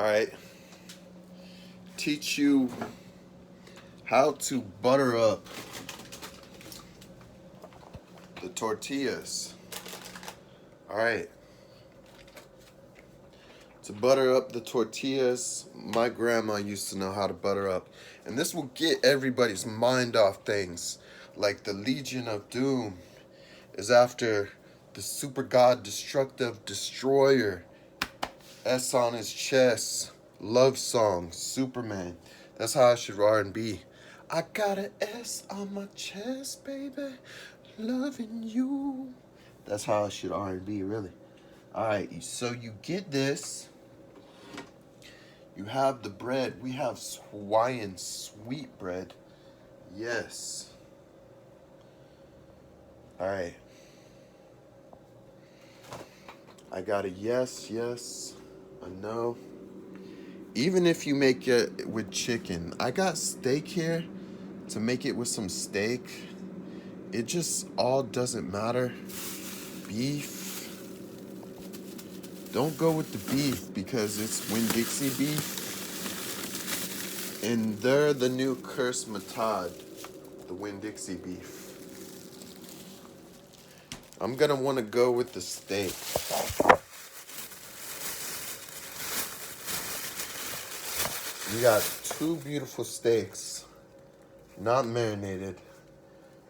right, teach you how to butter up the tortillas. All right, to butter up the tortillas, my grandma used to know how to butter up, and this will get everybody's mind off things like the Legion of Doom is after the super god destructive destroyer, S on his chest, love song, Superman. That's how I should R&B. I got an S on my chest, baby, loving you. That's how I should R&B, really. All right, so you get this. You have the bread. We have Hawaiian sweet bread. Yes. All right. I got a yes, a no. Even if you make it with chicken, I got steak here to make it with some steak. It just all doesn't matter. Beef. Don't go with the beef because it's Winn-Dixie beef. And they're the new Curse Matad, the Winn-Dixie beef. I'm gonna want to go with the steak. You got two beautiful steaks, not marinated.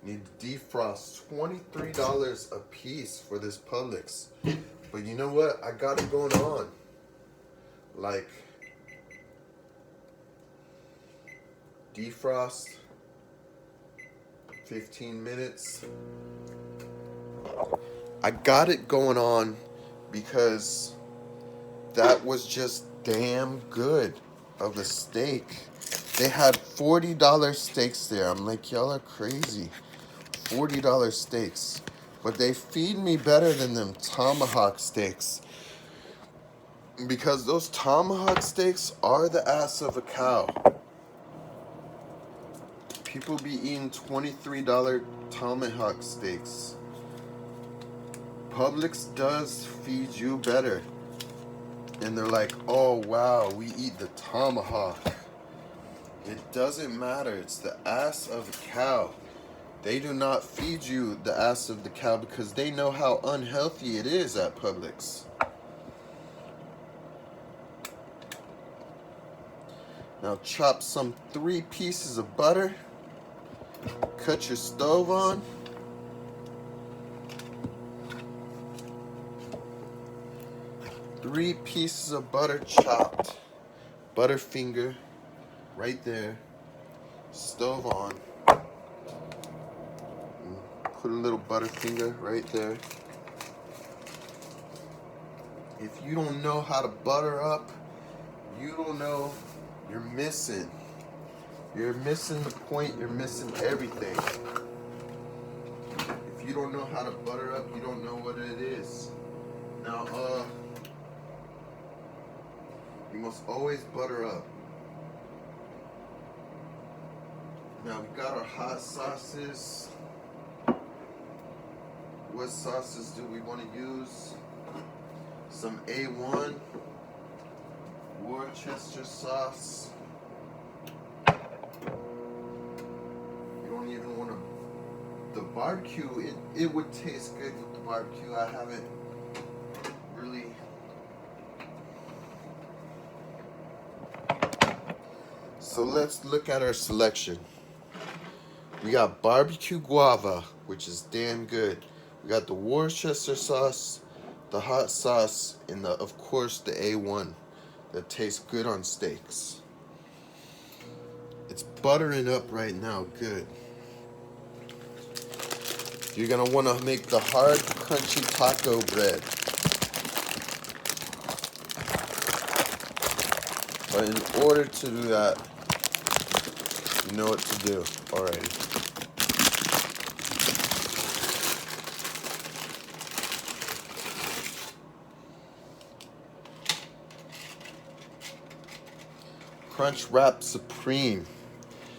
Need to defrost. $23 a piece for this Publix. But you know what? I got it going on. Like, defrost, 15 minutes. I got it going on because that was just damn good of a steak. They had $40 steaks there. I'm like, y'all are crazy. $40 steaks. But they feed me better than them tomahawk steaks. Because those tomahawk steaks are the ass of a cow. People be eating $23 tomahawk steaks. Publix does feed you better. And they're like, oh wow, we eat the tomahawk. It doesn't matter. It's the ass of a cow. They do not feed you the ass of the cow because they know how unhealthy it is at Publix. Now chop some 3 pieces of butter. Cut your stove on. Three pieces of butter chopped. Butterfinger right there. Stove on. Put a little Butterfinger right there. If you don't know how to butter up, you don't know, you're missing. You're missing the point, you're missing everything. If you don't know how to butter up, you don't know what it is. Now, you must always butter up. Now we got our hot sauces. What sauces do we want to use? Some A1 Worcester sauce. You don't even want to. The barbecue, it would taste good with the barbecue. I haven't really. So let's look at our selection. We got barbecue guava, which is damn good. We got the Worcester sauce, the hot sauce, and of course the A1 that tastes good on steaks. It's buttering up right now, good. You're gonna want to make the hard, crunchy taco bread. But in order to do that, you know what to do already. Crunch Wrap Supreme.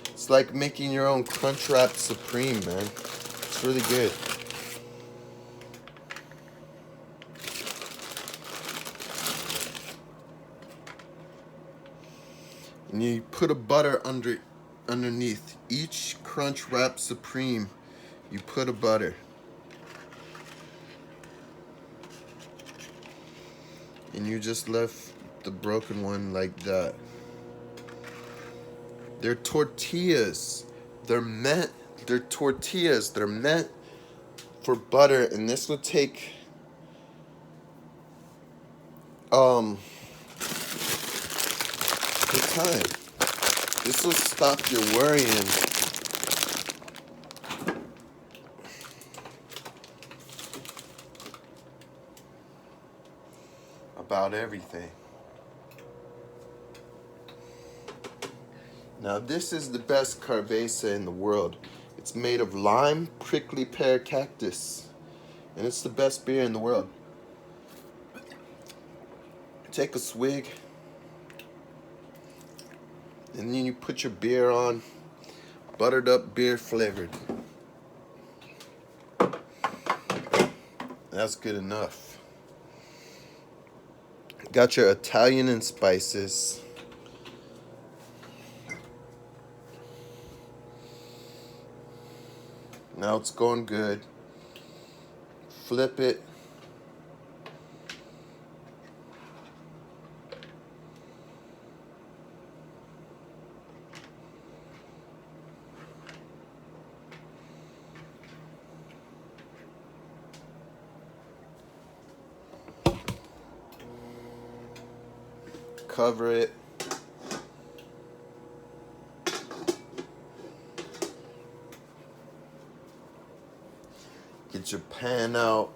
It's like making your own Crunch Wrap Supreme, man. It's really good. And you put a butter underneath each Crunch Wrap Supreme. You put a butter. And you just left the broken one like that. They're tortillas. They're tortillas. They're meant for butter, and this will take good time. This will stop your worrying about everything. Now this is the best Carvesa in the world. It's made of lime, prickly pear, cactus, and it's the best beer in the world. Take a swig, and then you put your beer on, buttered up beer flavored. That's good enough. Got your Italian and spices. Now it's going good. Flip it. Cover it. Get your pan out.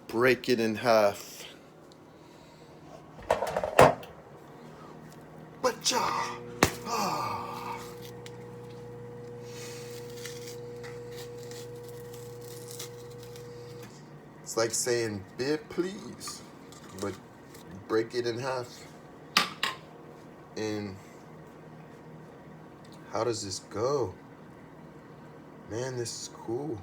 Break it in half. Bacha! Ah. It's like saying, "Bit, please," but break it in half. And how does this go? Man, this is cool.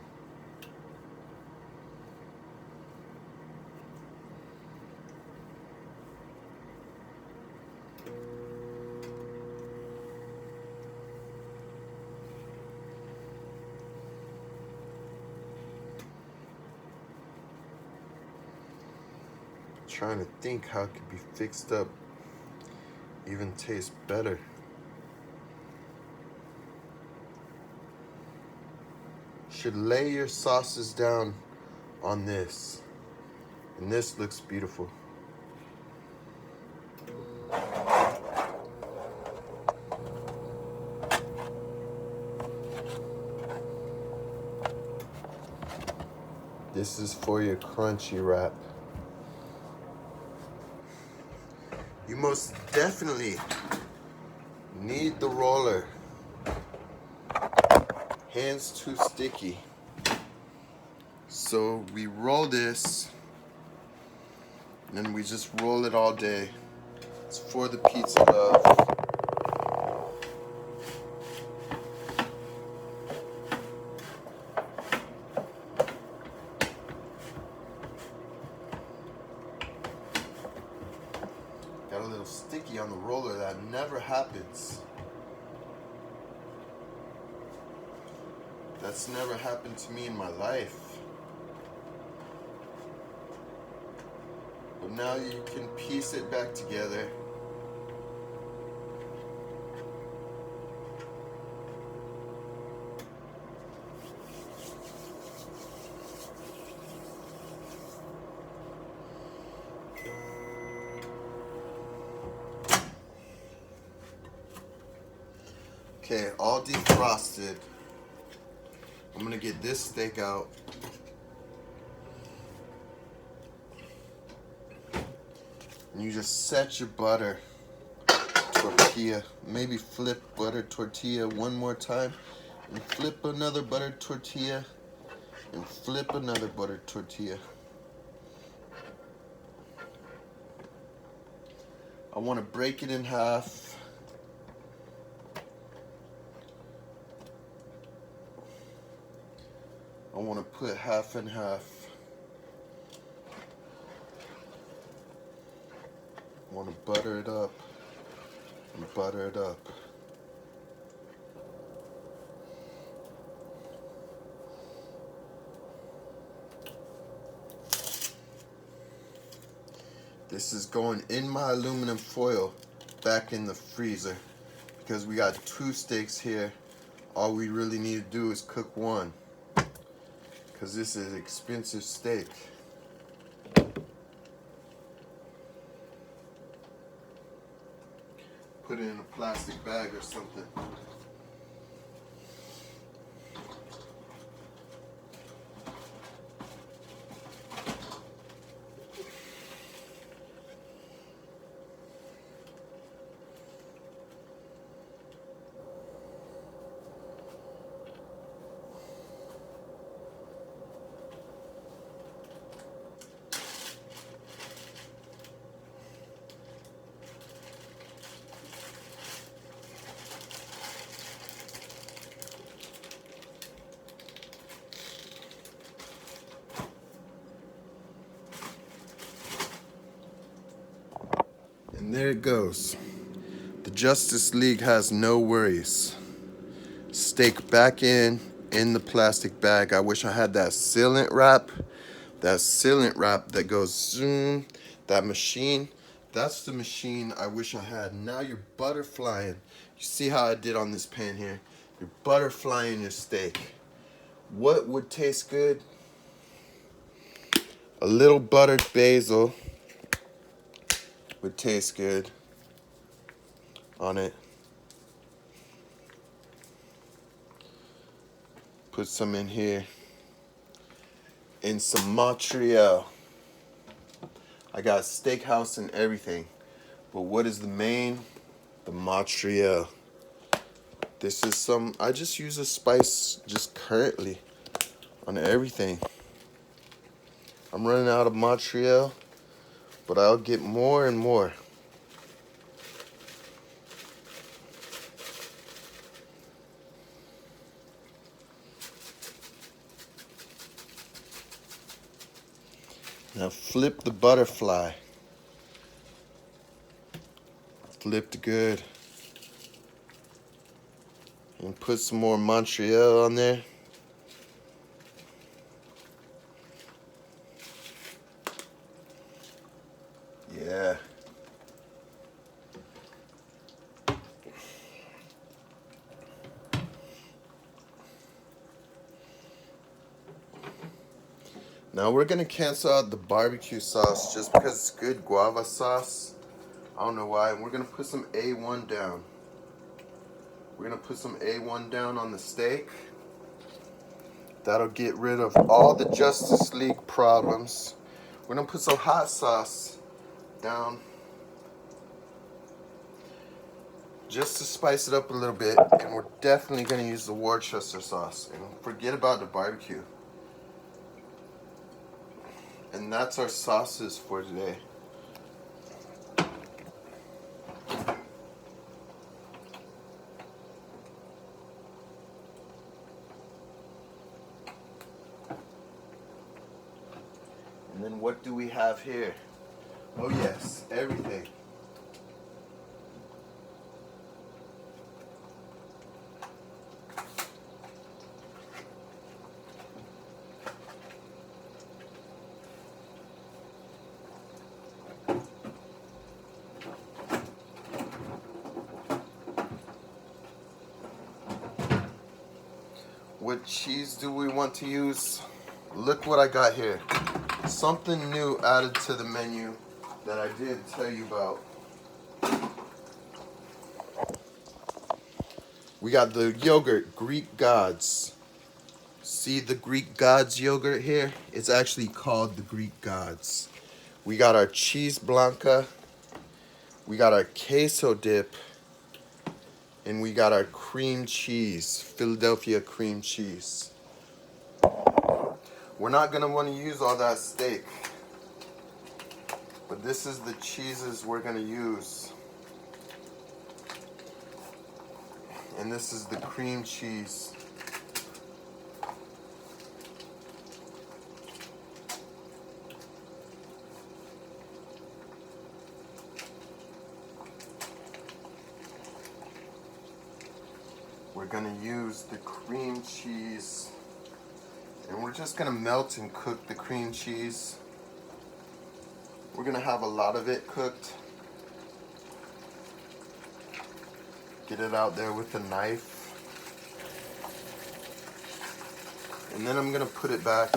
Trying to think how it could be fixed up, even taste better. Should lay your sauces down on this, and this looks beautiful. This is for your crunchy wrap. You most definitely need the roller. Hands too sticky. So we roll this, and then we just roll it all day. It's for the pizza love. Got a little sticky on the roller. That never happens. That's never happened to me in my life. But now you can piece it back together. Okay, all defrosted. I'm gonna get this steak out. And you just set your butter tortilla. Maybe flip butter tortilla one more time. And flip another butter tortilla. And flip another butter tortilla. I want to break it in half. I want to put half and half. I want to butter it up and butter it up. This is going in my aluminum foil back in the freezer because we got 2 steaks here. All we really need to do is cook one because this is expensive steak. Put it in a plastic bag or something. And there it goes. The Justice League has no worries. Steak back in the plastic bag. I wish I had that sealant wrap. That sealant wrap that goes zoom. That machine. That's the machine I wish I had. Now you're butterflying. You see how I did on this pan here? You're butterflying your steak. What would taste good? A little buttered basil would taste good on it. Put some in here. And some Montreal. I got steakhouse and everything. But what is the main? The Montreal. This is some, I just use a spice just currently on everything. I'm running out of Montreal, but I'll get more and more. Now flip the butterfly. Flipped good. And put some more Montreal on there. Yeah. Now we're gonna cancel out the barbecue sauce just because it's good guava sauce. I don't know why. We're gonna put some A1 down. We're gonna put some A1 down on the steak. That'll get rid of all the Justice League problems. We're gonna put some hot sauce down just to spice it up a little bit, and we're definitely gonna use the Worcester sauce and forget about the barbecue. And that's our sauces for today. And then what do we have here? Oh yes, everything. What cheese do we want to use? Look what I got here. Something new added to the menu that I didn't tell you about. We got the yogurt, Greek Gods. See the Greek Gods yogurt here? It's actually called the Greek Gods. We got our cheese blanca. We got our queso dip. And we got our cream cheese, Philadelphia cream cheese. We're not gonna want to use all that steak, but this is the cheeses we're gonna use. And this is the cream cheese. we're gonna use the cream cheese, and we're just gonna melt and cook the cream cheese. We're gonna have a lot of it cooked. Get it out there with a knife. And then I'm gonna put it back.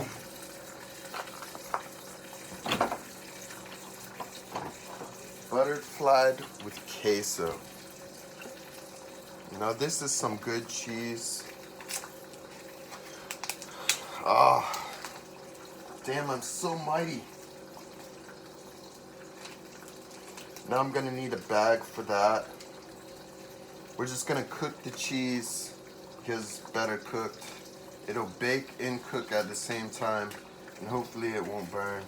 Butterflied with queso. Now this is some good cheese. Ah, damn, I'm so mighty. Now I'm gonna need a bag for that. We're just gonna cook the cheese because it's better cooked. It'll bake and cook at the same time, and hopefully it won't burn.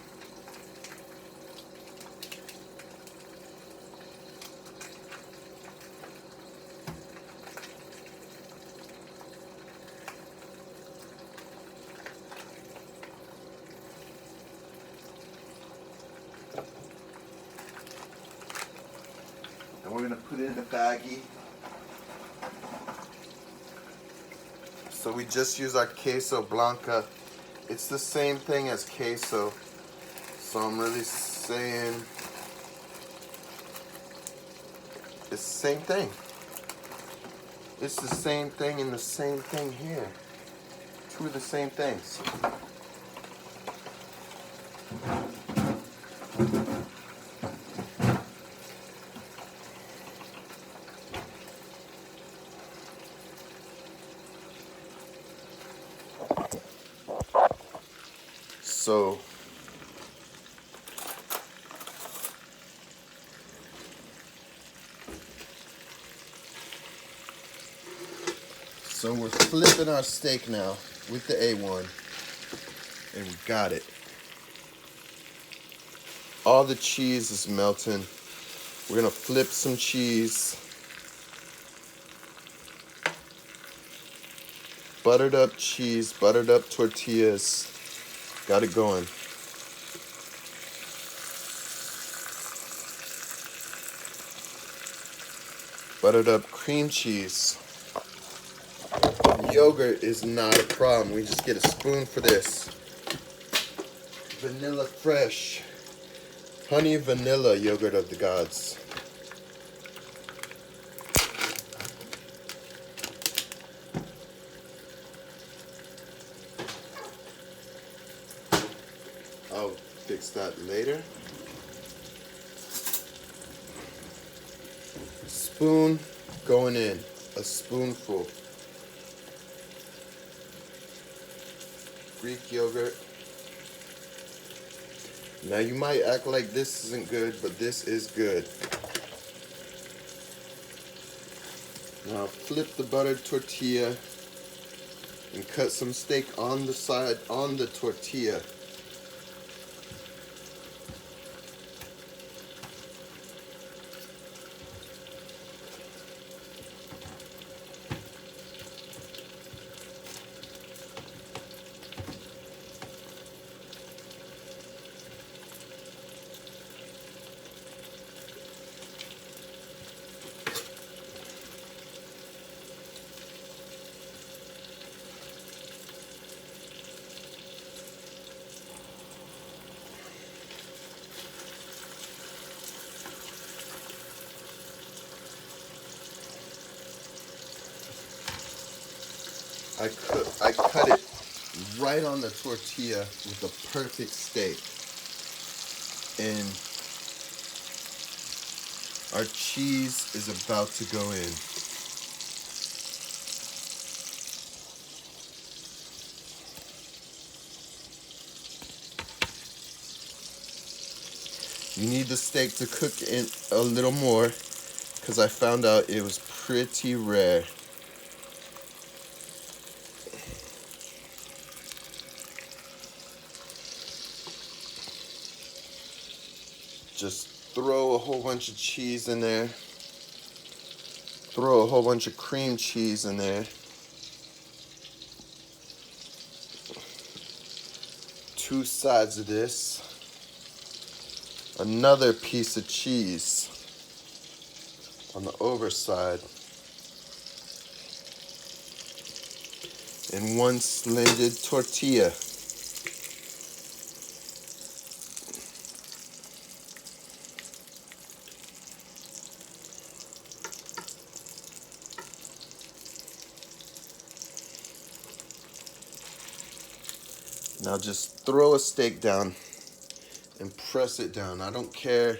And we're gonna put it in a baggie. So we just use our queso blanca. It's the same thing as queso. So I'm really saying it's the same thing. It's the same thing and the same thing here. Two of the same things. So we're flipping our steak now with the A1, and we got it. All the cheese is melting. We're gonna flip some cheese. Buttered up cheese, buttered up tortillas. Got it going. Buttered up cream cheese. Yogurt is not a problem. We just get a spoon for this. Vanilla Fresh. Honey vanilla yogurt of the gods. I'll fix that later. Spoon going in. A spoonful. Greek yogurt. Now you might act like this isn't good, but this is good. Now flip the buttered tortilla and cut some steak on the side on the tortilla. I cut it right on the tortilla with a perfect steak. And our cheese is about to go in. You need the steak to cook in a little more because I found out it was pretty rare. Just throw a whole bunch of cheese in there. Throw a whole bunch of cream cheese in there. Two sides of this. Another piece of cheese on the overside. and one splendid tortilla. Now just throw a steak down and press it down. I don't care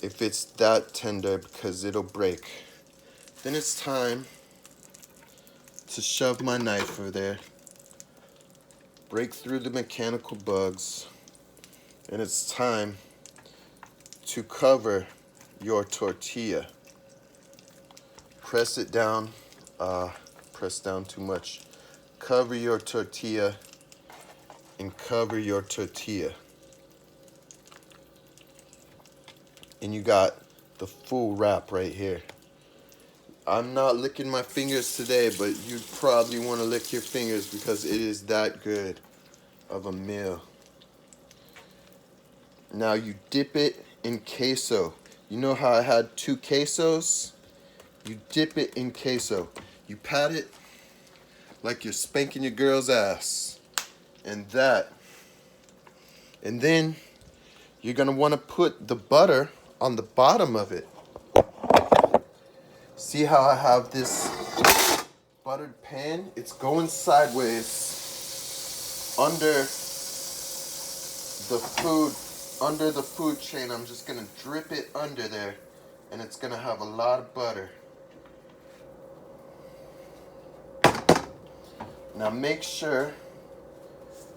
if it's that tender because it'll break. Then it's time to shove my knife over there, break through the mechanical bugs, and it's time to cover your tortilla. Press it down. Press down too much. Cover your tortilla and cover your tortilla. And you got the full wrap right here. I'm not licking my fingers today, but you probably want to lick your fingers because it is that good of a meal. Now you dip it in queso. You know how I had 2 quesos? You dip it in queso. You pat it like you're spanking your girl's ass. And then you're gonna want to put the butter on the bottom of it. See how I have this buttered pan? It's going sideways under the food chain. I'm just gonna drip it under there, and it's gonna have a lot of butter. Now make sure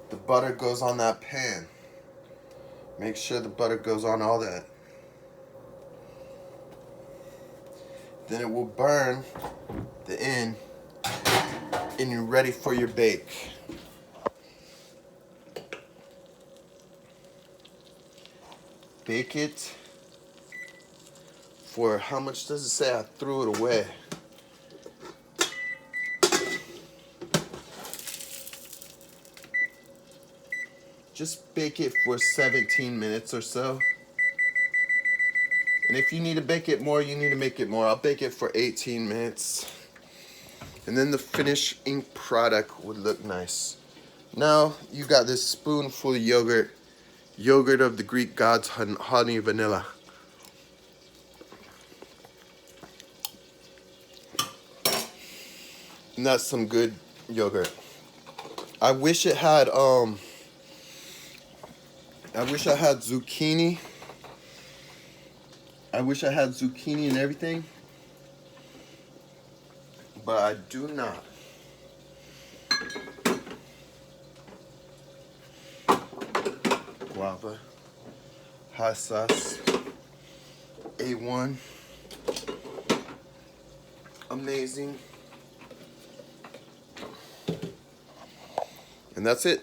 the butter goes on that pan. Make sure the butter goes on all that. Then it will burn the end, and you're ready for your bake. Bake it for, how much does it say? I threw it away. Just bake it for 17 minutes or so. And if you need to bake it more, you need to make it more. I'll bake it for 18 minutes. And then the finished ink product would look nice. Now you got this spoonful of yogurt. Yogurt of the Greek gods, honey vanilla. And that's some good yogurt. I wish it had zucchini. I wish I had zucchini and everything, but I do not. Guava, hot sauce, A1, amazing. And that's it.